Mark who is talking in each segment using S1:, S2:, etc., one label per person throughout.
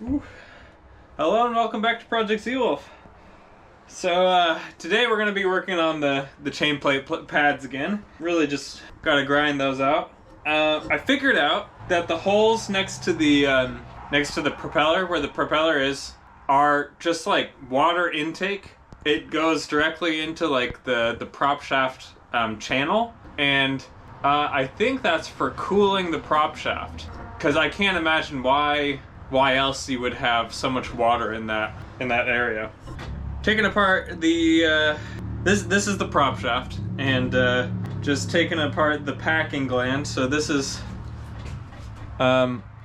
S1: Ooh. Hello and welcome back to Project Seawolf. So today we're going to be working on the chain plate pads again. Really just got to grind those out. I figured out that the holes next to the propeller, where the propeller is, are just like water intake. It goes directly into like the prop shaft channel, and I think that's for cooling the prop shaft, because I can't imagine why else you would have so much water in that area. Taking apart the this is the prop shaft, and just taking apart the packing gland. So this is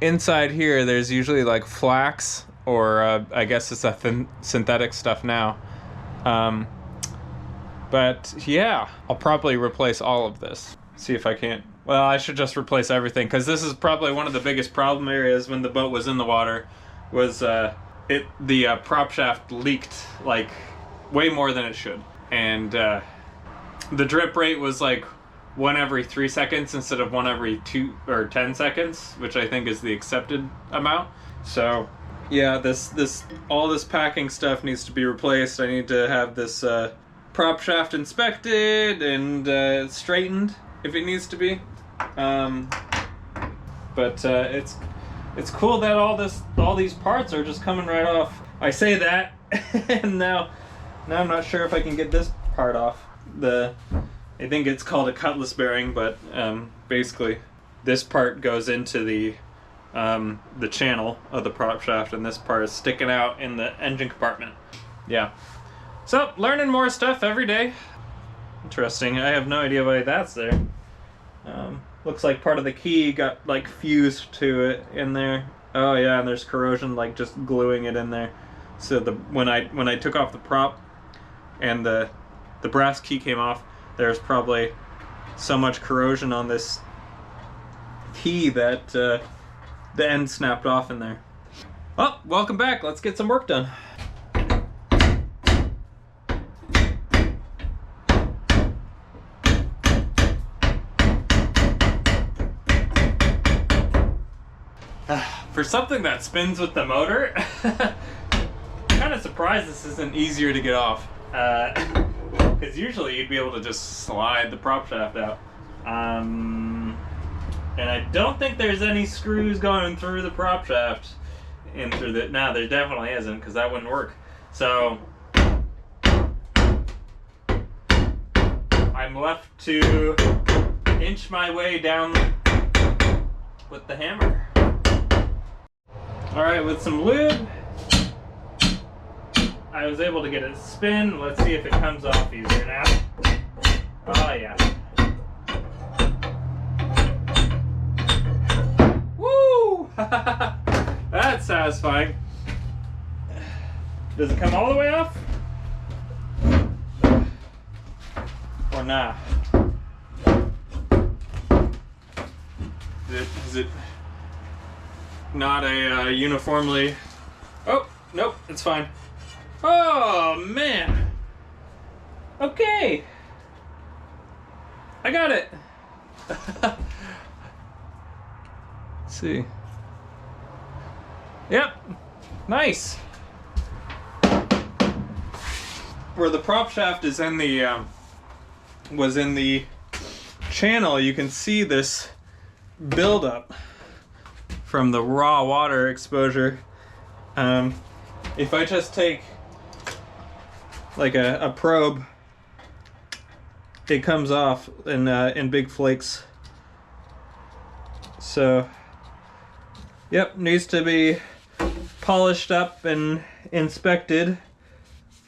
S1: inside here. There's usually like flax, or I guess it's a synthetic stuff now. But yeah, I'll probably replace all of this. See if I can't. Well, I should just replace everything, because this is probably one of the biggest problem areas when the boat was in the water. Was the prop shaft leaked like way more than it should, and the drip rate was like 1 every 3 seconds instead of 1 every 2 or 10 seconds, which I think is the accepted amount. So yeah, all this packing stuff needs to be replaced. I need to have this prop shaft inspected and straightened if it needs to be. But it's cool that all these parts are just coming right off. I say that, and now I'm not sure if I can get this part off. I think it's called a cutlass bearing, but basically this part goes into the channel of the prop shaft, and this part is sticking out in the engine compartment. Yeah. So, learning more stuff every day. Interesting. I have no idea why that's there. Looks like part of the key got like fused to it in there. Oh yeah, and there's corrosion like just gluing it in there. So when I took off the prop and the brass key came off, there's probably so much corrosion on this key that the end snapped off in there. Well, welcome back. Let's get some work done. For something that spins with the motor, I'm kind of surprised this isn't easier to get off. Because usually you'd be able to just slide the prop shaft out. And I don't think there's any screws going through the prop shaft in through the. No, there definitely isn't, because that wouldn't work. So I'm left to inch my way down with the hammer. Alright, with some lube, I was able to get it to spin. Let's see if it comes off easier now. Oh yeah. Woo! That's satisfying. Does it come all the way off? Or not? Is it not a uniformly... Oh, nope, it's fine. Oh, man. Okay. I got it. Let's see. Yep, nice. Where the prop shaft is in the, was in the channel, you can see this buildup from the raw water exposure. If I just take like a probe, it comes off in big flakes. So, yep, needs to be polished up and inspected.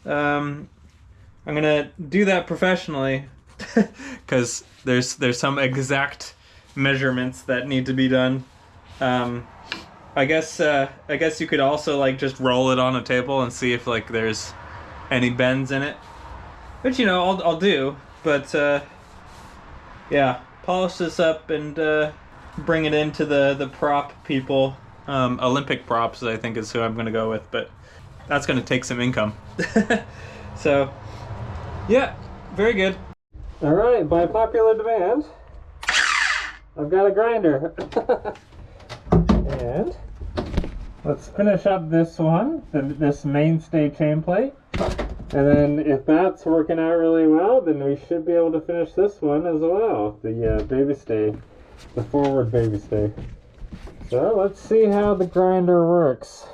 S1: I'm gonna do that professionally, because there's some exact measurements that need to be done. I guess you could also like just roll it on a table and see if like there's any bends in it, which, you know, I'll do. But yeah, polish this up and bring it into the prop people. Olympic Props, I think, is who I'm gonna go with, but that's gonna take some income. So yeah, very good. All right, by popular demand, I've got a grinder. And let's finish up this one, this mainstay chain plate. And then if that's working out really well, then we should be able to finish this one as well. The baby stay, the forward baby stay. So let's see how the grinder works.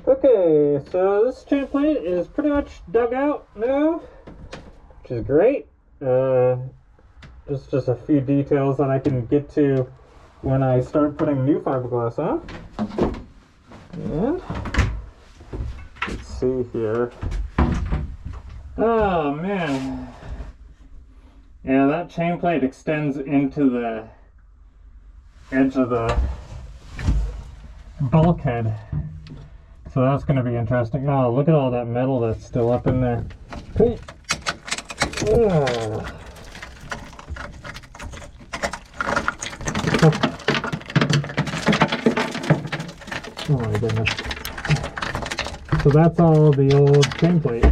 S1: Okay, so this chain plate is pretty much dug out now, which is great. Just a few details that I can get to when I start putting new fiberglass on. And let's see here. Oh man. Yeah, that chain plate extends into the edge of the bulkhead. So that's going to be interesting. Oh, look at all that metal that's still up in there. Oh, oh my goodness. So that's all the old chain plate.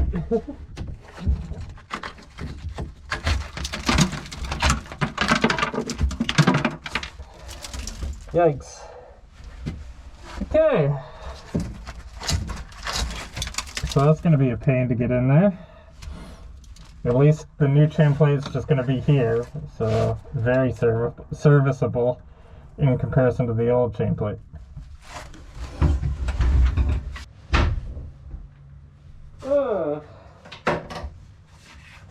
S1: Yikes. Okay. So that's going to be a pain to get in there. At least the new chain plate is just going to be here, so very serviceable in comparison to the old chain plate.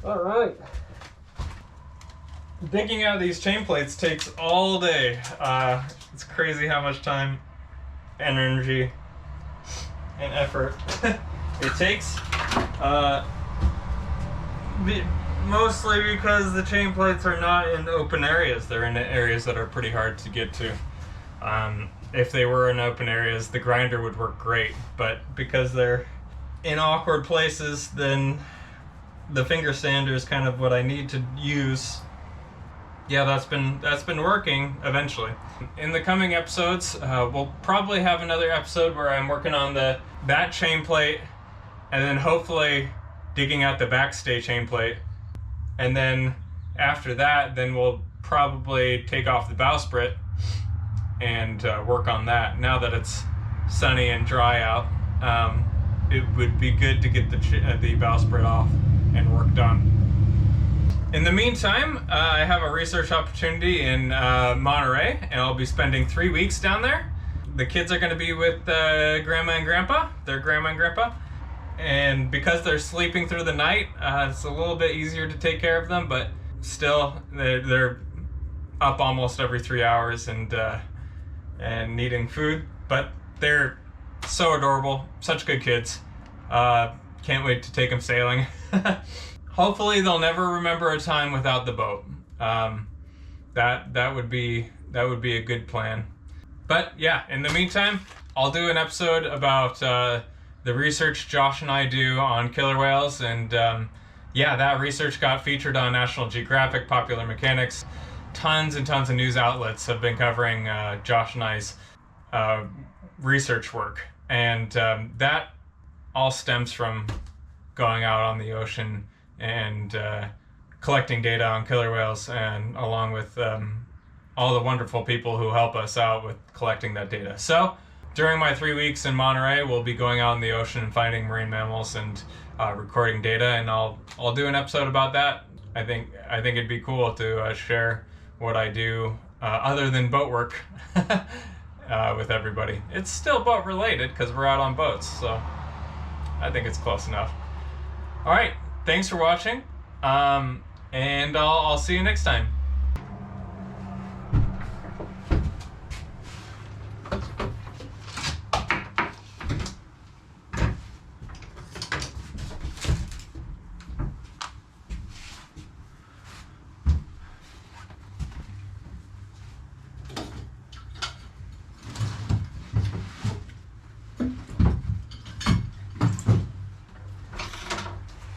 S1: All right. Digging out these chain plates takes all day. It's crazy how much time, energy, and effort it takes. Mostly because the chain plates are not in open areas. They're in areas that are pretty hard to get to. If they were in open areas, the grinder would work great, but because they're in awkward places, then the finger sander is kind of what I need to use. Yeah, that's been working eventually. In the coming episodes, we'll probably have another episode where I'm working on that chain plate, and then hopefully digging out the backstay chain plate. And then after that, then we'll probably take off the bowsprit and work on that. Now that it's sunny and dry out, it would be good to get the bowsprit off and work done. In the meantime, I have a research opportunity in Monterey, and I'll be spending 3 weeks down there. The kids are going to be with Grandma and Grandpa, their Grandma and Grandpa. And because they're sleeping through the night, it's a little bit easier to take care of them, but still, they're up almost every 3 hours and needing food. But they're so adorable, such good kids. Can't wait to take them sailing. Hopefully, they'll never remember a time without the boat. That would be a good plan. But yeah, in the meantime, I'll do an episode about the research Josh and I do on killer whales, and yeah, that research got featured on National Geographic, Popular Mechanics. Tons and tons of news outlets have been covering Josh and I's research work, and that all stems from going out on the ocean and collecting data on killer whales, and along with all the wonderful people who help us out with collecting that data. So during my 3 weeks in Monterey, we'll be going out in the ocean and finding marine mammals and recording data, and I'll do an episode about that. I think it'd be cool to share what I do other than boat work with everybody. It's still boat related because we're out on boats, so I think it's close enough. All right, thanks for watching, and I'll see you next time.